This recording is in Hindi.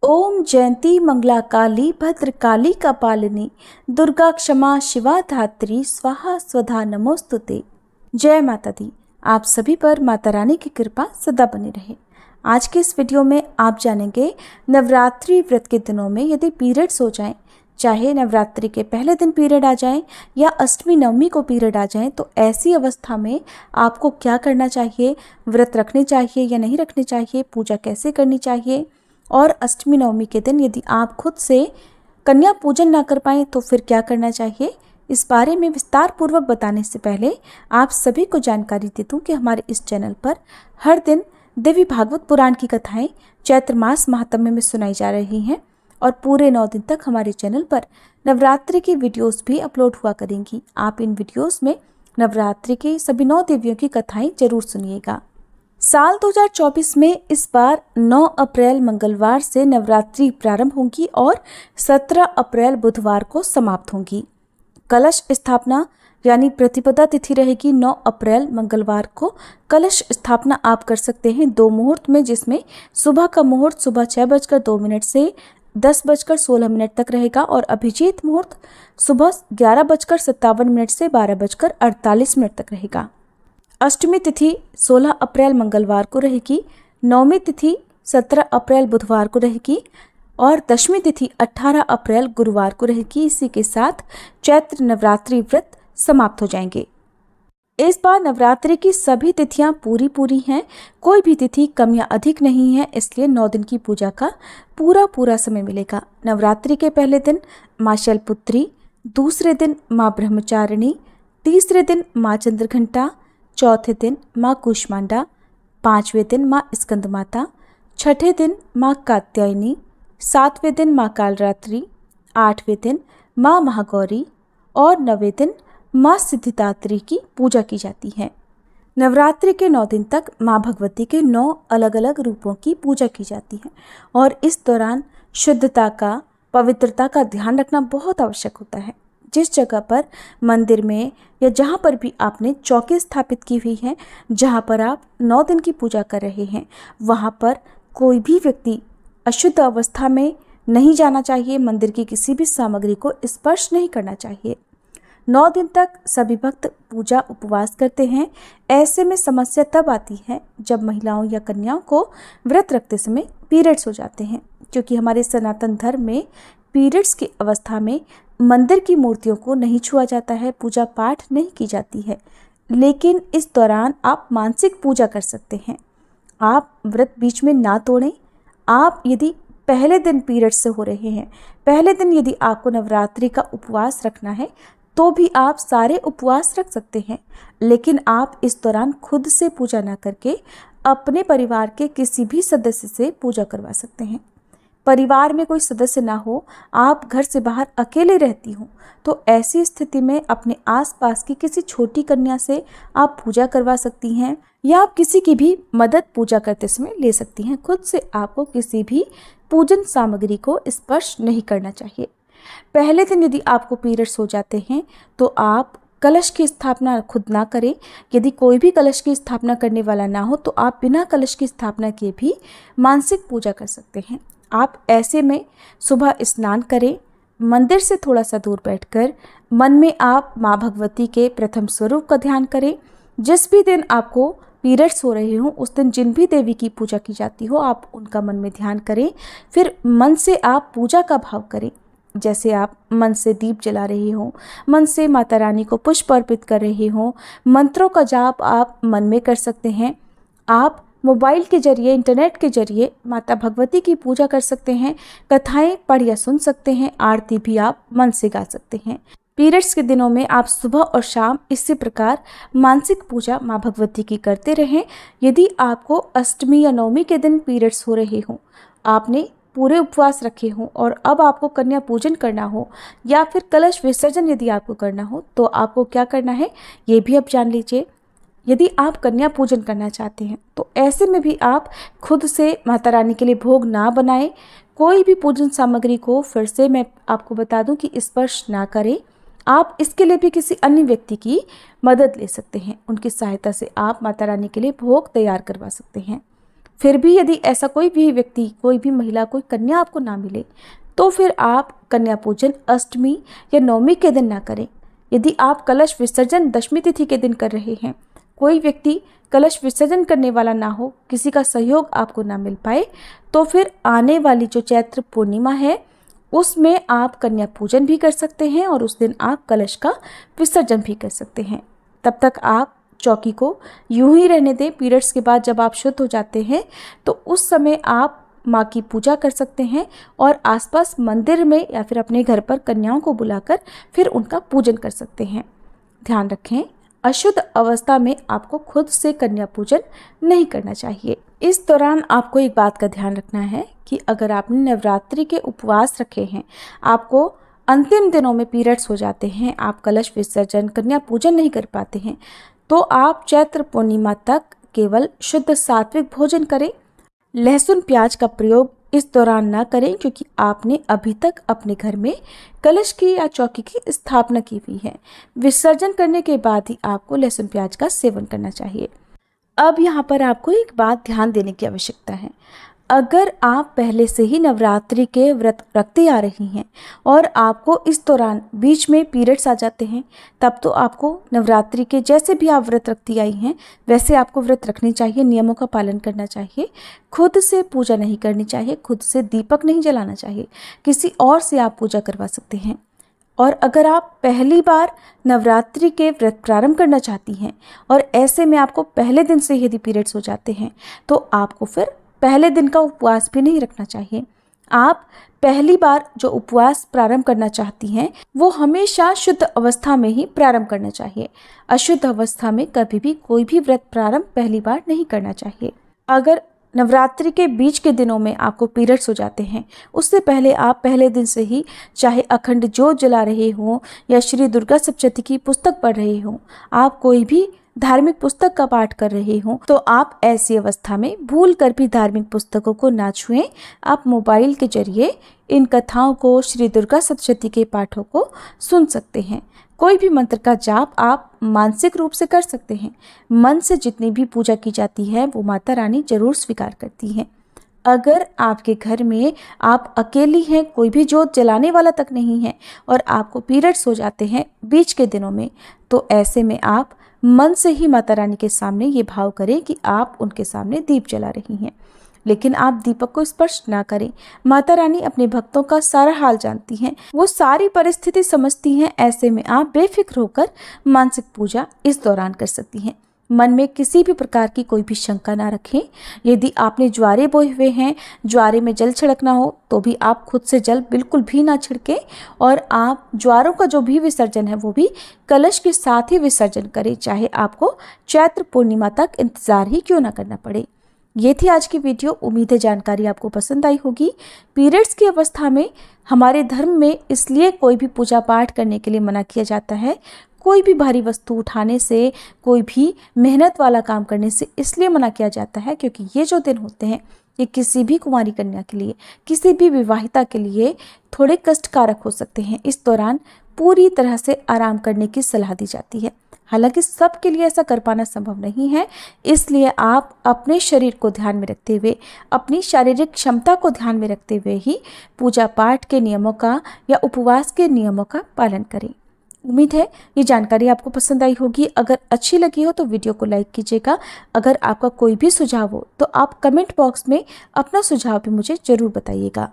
ओम जयंती मंगला काली भद्रकाली कपालिनी दुर्गा क्षमा शिवा धात्री स्वाहा स्वधा नमोस्तुते। जय माता दी। आप सभी पर माता रानी की कृपा सदा बनी रहे। आज के इस वीडियो में आप जानेंगे नवरात्रि व्रत के दिनों में यदि पीरियड्स हो जाएं, चाहे नवरात्रि के पहले दिन पीरियड आ जाएं या अष्टमी नवमी को पीरियड आ जाएं, तो ऐसी अवस्था में आपको क्या करना चाहिए, व्रत रखने चाहिए या नहीं रखने चाहिए, पूजा कैसे करनी चाहिए, और अष्टमी नवमी के दिन यदि आप खुद से कन्या पूजन ना कर पाएँ तो फिर क्या करना चाहिए। इस बारे में विस्तार पूर्वक बताने से पहले आप सभी को जानकारी दे दूं कि हमारे इस चैनल पर हर दिन देवी भागवत पुराण की कथाएं चैत्र मास महात्म्य में सुनाई जा रही हैं और पूरे 9 दिन तक हमारे चैनल पर नवरात्रि की वीडियोस भी अपलोड हुआ करेंगी। आप इन वीडियोस में नवरात्रि की सभी 9 देवियों की कथाएं जरूर सुनिएगा। साल 2024 में इस बार 9 अप्रैल मंगलवार से नवरात्रि प्रारंभ होंगी और 17 अप्रैल बुधवार को समाप्त होंगी। कलश स्थापना यानी प्रतिपदा तिथि रहेगी 9 अप्रैल मंगलवार को। कलश स्थापना आप कर सकते हैं 2 मुहूर्त में, जिसमें सुबह का मुहूर्त सुबह 6:02 से 10:16 तक रहेगा और अभिजीत मुहूर्त सुबह 11:57 से 12:48 तक रहेगा। अष्टमी तिथि 16 अप्रैल मंगलवार को रहेगी, नवमी तिथि 17 अप्रैल बुधवार को रहेगी और दशमी तिथि 18 अप्रैल गुरुवार को रहेगी। इसी के साथ चैत्र नवरात्रि व्रत समाप्त हो जाएंगे। इस बार नवरात्रि की सभी तिथियां पूरी हैं, कोई भी तिथि कम या अधिक नहीं है, इसलिए 9 दिन की पूजा का पूरा समय मिलेगा। नवरात्रि के पहले दिन माँ शैलपुत्री, दूसरे दिन माँ ब्रह्मचारिणी, तीसरे दिन माँ चंद्रघंटा, चौथे दिन माँ कूष्मांडा, 5वें दिन माँ स्कंद माता, छठे दिन माँ कात्यायनी, 7वें दिन माँ कालरात्रि, 8वें दिन माँ महागौरी और 9वें दिन माँ सिद्धिदात्री की पूजा की जाती है। नवरात्रि के 9 दिन तक माँ भगवती के 9 अलग अलग रूपों की पूजा की जाती है और इस दौरान शुद्धता का, पवित्रता का ध्यान रखना बहुत आवश्यक होता है। जिस जगह पर मंदिर में या जहाँ पर भी आपने चौकी स्थापित की हुई है, जहाँ पर आप 9 दिन की पूजा कर रहे हैं, वहाँ पर कोई भी व्यक्ति अशुद्ध अवस्था में नहीं जाना चाहिए। मंदिर की किसी भी सामग्री को स्पर्श नहीं करना चाहिए। 9 दिन तक सभी भक्त पूजा उपवास करते हैं। ऐसे में समस्या तब आती है जब महिलाओं या कन्याओं को व्रत रखते समय पीरियड्स हो जाते हैं, क्योंकि हमारे सनातन धर्म में पीरियड्स की अवस्था में मंदिर की मूर्तियों को नहीं छुआ जाता है, पूजा पाठ नहीं की जाती है। लेकिन इस दौरान आप मानसिक पूजा कर सकते हैं। आप व्रत बीच में ना तोड़ें। आप यदि पहले दिन पीरियड्स से हो रहे हैं, पहले दिन यदि आपको नवरात्रि का उपवास रखना है तो भी आप सारे उपवास रख सकते हैं, लेकिन आप इस दौरान खुद से पूजा ना करके अपने परिवार के किसी भी सदस्य से पूजा करवा सकते हैं। परिवार में कोई सदस्य ना हो, आप घर से बाहर अकेले रहती हो, तो ऐसी स्थिति में अपने आसपास की किसी छोटी कन्या से आप पूजा करवा सकती हैं या आप किसी की भी मदद पूजा करते समय ले सकती हैं। खुद से आपको किसी भी पूजन सामग्री को स्पर्श नहीं करना चाहिए। पहले दिन यदि आपको पीरियड्स हो जाते हैं तो आप कलश की स्थापना खुद ना करें। यदि कोई भी कलश की स्थापना करने वाला ना हो तो आप बिना कलश की स्थापना किए भी मानसिक पूजा कर सकते हैं। आप ऐसे में सुबह स्नान करें, मंदिर से थोड़ा सा दूर बैठकर मन में आप माँ भगवती के प्रथम स्वरूप का ध्यान करें। जिस भी दिन आपको पीरियड्स हो रहे हो उस दिन जिन भी देवी की पूजा की जाती हो आप उनका मन में ध्यान करें। फिर मन से आप पूजा का भाव करें। जैसे आप मन से दीप जला रहे हो, मन से माता रानी को पुष्प अर्पित कर रहे हो, मंत्रों का जाप आप मन में कर सकते हैं। आप मोबाइल के जरिए, इंटरनेट के जरिए माता भगवती की पूजा कर सकते हैं, कथाएं पढ़ या सुन सकते हैं, आरती भी आप मन से गा सकते हैं। पीरियड्स के दिनों में आप सुबह और शाम इसी प्रकार मानसिक पूजा माँ भगवती की करते रहें। यदि आपको अष्टमी या नवमी के दिन पीरियड्स हो रहे हों, आपने पूरे उपवास रखे हों और अब आपको कन्या पूजन करना हो या फिर कलश विसर्जन यदि आपको करना हो, तो आपको क्या करना है ये भी आप जान लीजिए। यदि आप कन्या पूजन करना चाहते हैं तो ऐसे में भी आप खुद से माता रानी के लिए भोग ना बनाएं। कोई भी पूजन सामग्री को फिर से मैं आपको बता दूं कि स्पर्श ना करें। आप इसके लिए भी किसी अन्य व्यक्ति की मदद ले सकते हैं, उनकी सहायता से आप माता रानी के लिए भोग तैयार करवा सकते हैं। फिर भी यदि ऐसा कोई भी व्यक्ति, कोई भी महिला, कोई कन्या आपको ना मिले तो फिर आप कन्या पूजन अष्टमी या नवमी के दिन ना करें। यदि आप कलश विसर्जन दशमी तिथि के दिन कर रहे हैं, कोई व्यक्ति कलश विसर्जन करने वाला ना हो, किसी का सहयोग आपको ना मिल पाए, तो फिर आने वाली जो चैत्र पूर्णिमा है उसमें आप कन्या पूजन भी कर सकते हैं और उस दिन आप कलश का विसर्जन भी कर सकते हैं। तब तक आप चौकी को यूं ही रहने दें। पीरियड्स के बाद जब आप शुद्ध हो जाते हैं तो उस समय आप माँ की पूजा कर सकते हैं और आसपास मंदिर में या फिर अपने घर पर कन्याओं को बुलाकर फिर उनका पूजन कर सकते हैं। ध्यान रखें, अशुद्ध अवस्था में आपको खुद से कन्या पूजन नहीं करना चाहिए। इस दौरान आपको एक बात का ध्यान रखना है कि अगर आपने नवरात्रि के उपवास रखे हैं, आपको अंतिम दिनों में पीरियड्स हो जाते हैं, आप कलश विसर्जन, कन्या पूजन नहीं कर पाते हैं, तो आप चैत्र पूर्णिमा तक केवल शुद्ध सात्विक भोजन करें। लहसुन प्याज का प्रयोग इस दौरान ना करें क्योंकि आपने अभी तक अपने घर में कलश की या चौकी की स्थापना की हुई है। विसर्जन करने के बाद ही आपको लहसुन प्याज का सेवन करना चाहिए। अब यहाँ पर आपको एक बात ध्यान देने की आवश्यकता है। अगर आप पहले से ही नवरात्रि के व्रत रखती आ रही हैं और आपको इस दौरान बीच में पीरियड्स आ जाते हैं, तब तो आपको नवरात्रि के जैसे भी आप व्रत रखती आई हैं वैसे आपको व्रत रखनी चाहिए, नियमों का पालन करना चाहिए, खुद से पूजा नहीं करनी चाहिए, खुद से दीपक नहीं जलाना चाहिए, किसी और से आप पूजा करवा सकते हैं। और अगर आप पहली बार नवरात्रि के व्रत प्रारंभ करना चाहती हैं और ऐसे में आपको पहले दिन से यदि पीरियड्स हो जाते हैं तो आपको फिर पहले दिन का उपवास भी नहीं रखना चाहिए। आप पहली बार जो उपवास प्रारंभ करना चाहती हैं वो हमेशा शुद्ध अवस्था में ही प्रारंभ करना चाहिए। अशुद्ध अवस्था में कभी भी कोई भी व्रत प्रारंभ पहली बार नहीं करना चाहिए। अगर नवरात्रि के बीच के दिनों में आपको पीरियड्स हो जाते हैं, उससे पहले आप पहले दिन से ही चाहे अखंड ज्योत जला रहे हों या श्री दुर्गा सप्तशती की पुस्तक पढ़ रहे हों, आप कोई भी धार्मिक पुस्तक का पाठ कर रहे हों, तो आप ऐसी अवस्था में भूल कर भी धार्मिक पुस्तकों को ना छुएं। आप मोबाइल के जरिए इन कथाओं को, श्री दुर्गा सप्तशती के पाठों को सुन सकते हैं। कोई भी मंत्र का जाप आप मानसिक रूप से कर सकते हैं। मन से जितनी भी पूजा की जाती है वो माता रानी जरूर स्वीकार करती हैं। अगर आपके घर में आप अकेली हैं, कोई भी जोत जलाने वाला तक नहीं है और आपको पीरियड्स हो जाते हैं बीच के दिनों में, तो ऐसे में आप मन से ही माता रानी के सामने ये भाव करें कि आप उनके सामने दीप जला रही हैं, लेकिन आप दीपक को स्पर्श ना करें। माता रानी अपने भक्तों का सारा हाल जानती हैं, वो सारी परिस्थिति समझती हैं। ऐसे में आप बेफिक्र होकर मानसिक पूजा इस दौरान कर सकती हैं। मन में किसी भी प्रकार की कोई भी शंका ना रखें। यदि आपने ज्वारे बोए हुए हैं, ज्वारे में जल छिड़कना हो तो भी आप खुद से जल बिल्कुल भी ना छिड़कें और आप ज्वारों का जो भी विसर्जन है वो भी कलश के साथ ही विसर्जन करें, चाहे आपको चैत्र पूर्णिमा तक इंतजार ही क्यों ना करना पड़े। ये थी आज की वीडियो। उम्मीद है जानकारी आपको पसंद आई होगी। पीरियड्स की अवस्था में हमारे धर्म में इसलिए कोई भी पूजा पाठ करने के लिए मना किया जाता है, कोई भी भारी वस्तु उठाने से, कोई भी मेहनत वाला काम करने से इसलिए मना किया जाता है क्योंकि ये जो दिन होते हैं ये किसी भी कुंवारी कन्या के लिए, किसी भी विवाहिता के लिए थोड़े कष्टकारक हो सकते हैं। इस दौरान पूरी तरह से आराम करने की सलाह दी जाती है। हालांकि सबके लिए ऐसा कर पाना संभव नहीं है, इसलिए आप अपने शरीर को ध्यान में रखते हुए, अपनी शारीरिक क्षमता को ध्यान में रखते हुए ही पूजा पाठ के नियमों का या उपवास के नियमों का पालन करें। उम्मीद है ये जानकारी आपको पसंद आई होगी। अगर अच्छी लगी हो तो वीडियो को लाइक कीजिएगा। अगर आपका कोई भी सुझाव हो तो आप कमेंट बॉक्स में अपना सुझाव भी मुझे ज़रूर बताइएगा।